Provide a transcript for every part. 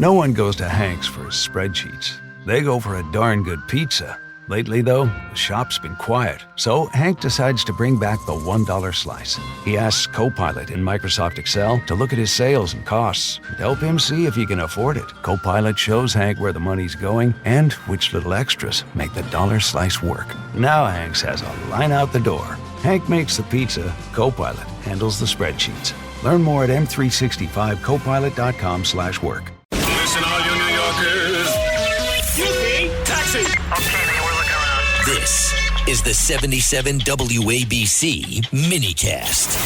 No one goes to Hank's for his spreadsheets. They go for a darn good pizza. Lately, though, the shop's been quiet, so Hank decides to bring back the $1 slice. He asks Copilot in Microsoft Excel to look at his sales and costs and help him see if he can afford it. Copilot shows Hank where the money's going and which little extras make the dollar slice work. Now Hank has a line out the door. Hank makes the pizza, Copilot handles the spreadsheets. Learn more at m365copilot.com/work. Listen, all you New Yorkers. Taxi! Okay, man, we're looking around. This is the 77 WABC minicast.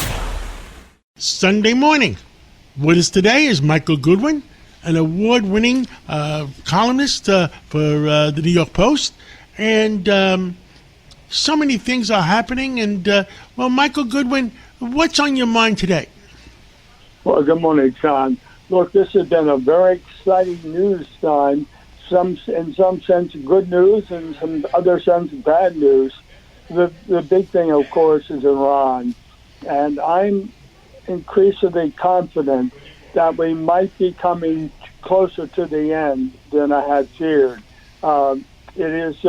Sunday morning. With us today is Michael Goodwin, an award-winning columnist for the New York Post. And so many things are happening. And, Michael Goodwin, what's on your mind today? Well, good morning, John. Look, this has been a very exciting news time. In some sense, good news, and some other sense, bad news. The big thing, of course, is Iran. And I'm increasingly confident that we might be coming closer to the end than I had feared. It is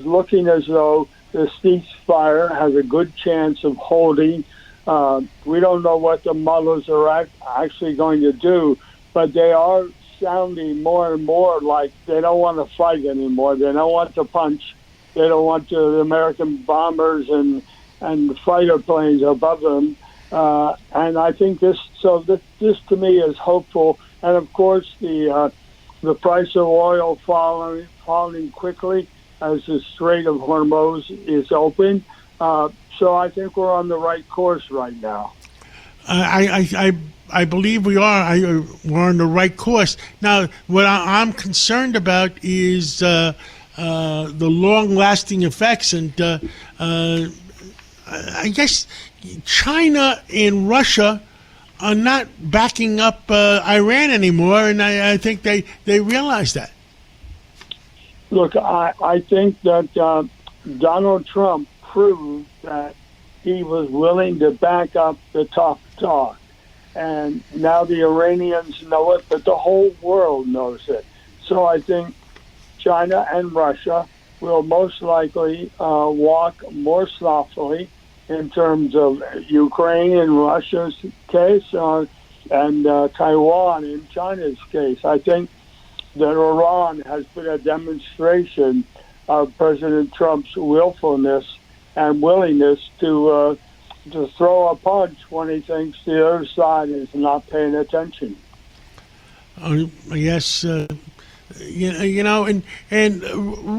looking as though the ceasefire has a good chance of holding. We don't know what the mullahs are actually going to do, but they are sounding more and more like they don't want to fight anymore. They don't want to punch. They don't want the American bombers and the fighter planes above them. And I think this to me is hopeful. And of course, the price of oil falling quickly as the Strait of Hormuz is open. So I think we're on the right course right now. I believe we are. We're on the right course. Now, what I'm concerned about is the long-lasting effects, and I guess China and Russia are not backing up Iran anymore, and I think they realize that. Look, I think that Donald Trump proved that he was willing to back up the tough talk. And now the Iranians know it, but the whole world knows it. So I think China and Russia will most likely walk more softly in terms of Ukraine in Russia's case and Taiwan in China's case. I think that Iran has been a demonstration of President Trump's willfulness and willingness to throw a punch when he thinks the other side is not paying attention. Yes, and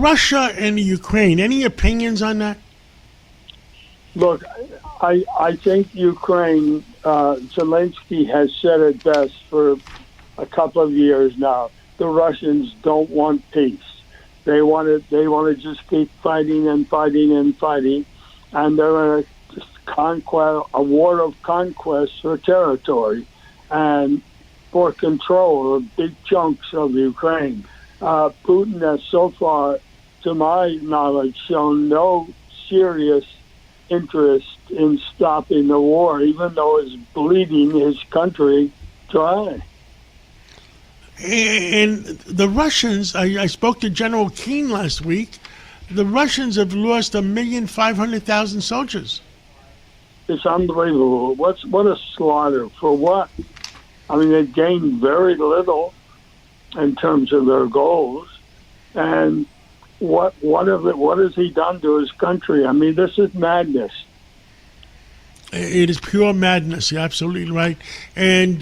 Russia and Ukraine. Any opinions on that? Look, I think Ukraine. Zelensky has said it best for a couple of years now. The Russians don't want peace. They want to just keep fighting and fighting and fighting, and they're in a war of conquest for territory and for control of big chunks of Ukraine. Putin has so far, to my knowledge, shown no serious interest in stopping the war, even though it's bleeding his country dry. And the Russians, I spoke to General Keane last week, the Russians have lost 1,500,000 soldiers. It's unbelievable. What a slaughter. For what? I mean, they gained very little in terms of their goals. And what has he done to his country? I mean, this is madness. It is pure madness. You're absolutely right. And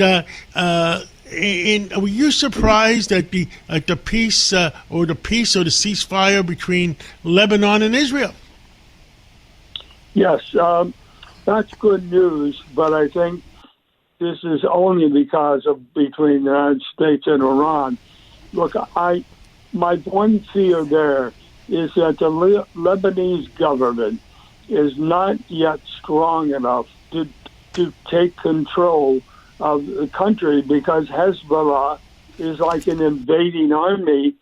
were you surprised at the peace or the ceasefire between Lebanon and Israel? Yes. That's good news, but I think this is only because of between the United States and Iran. Look, my one fear there is that the Lebanese government is not yet strong enough to take control of the country, because Hezbollah is like an invading army,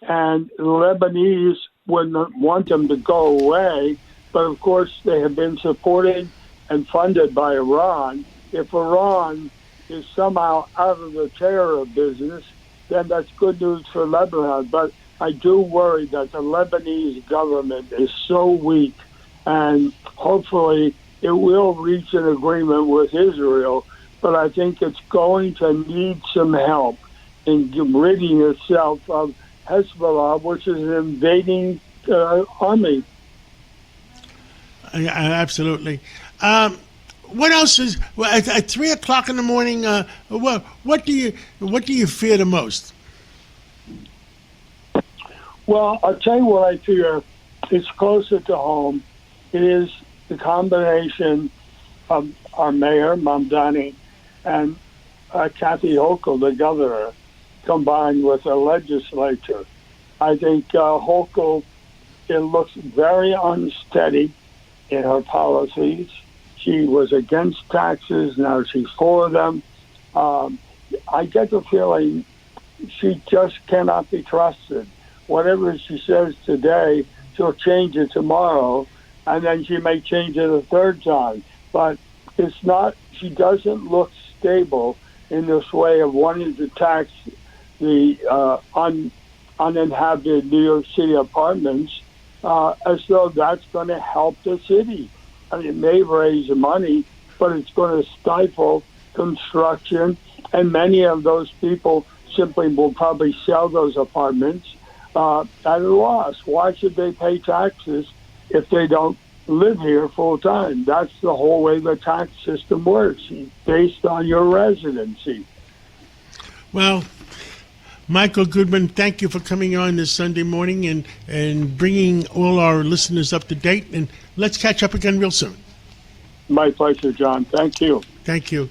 and the Lebanese wouldn't want them to go away. But of course, they have been supported and funded by Iran. If Iran is somehow out of the terror business, and that's good news for Lebanon. But I do worry that the Lebanese government is so weak, and hopefully it will reach an agreement with Israel. But I think it's going to need some help in ridding itself of Hezbollah, which is an invading army. Absolutely. What else is at 3 o'clock in the morning? What do you fear the most? Well, I'll tell you what I fear. It's closer to home. It is the combination of our mayor, Mamdani, and Kathy Hochul, the governor, combined with the legislature. I think Hochul, it looks very unsteady in her policies. She was against taxes, now she's for them. I get the feeling she just cannot be trusted. Whatever she says today, she'll change it tomorrow, and then she may change it a third time. But it's not, she doesn't look stable in this way of wanting to tax the uninhabited New York City apartments as though that's going to help the city. I mean, it may raise money, but it's going to stifle construction, and many of those people simply will probably sell those apartments at a loss. Why should they pay taxes if they don't live here full time? That's the whole way the tax system works, based on your residency. Well, Michael Goodwin, thank you for coming on this Sunday morning and bringing all our listeners up to date. And let's catch up again real soon. My pleasure, John. Thank you. Thank you.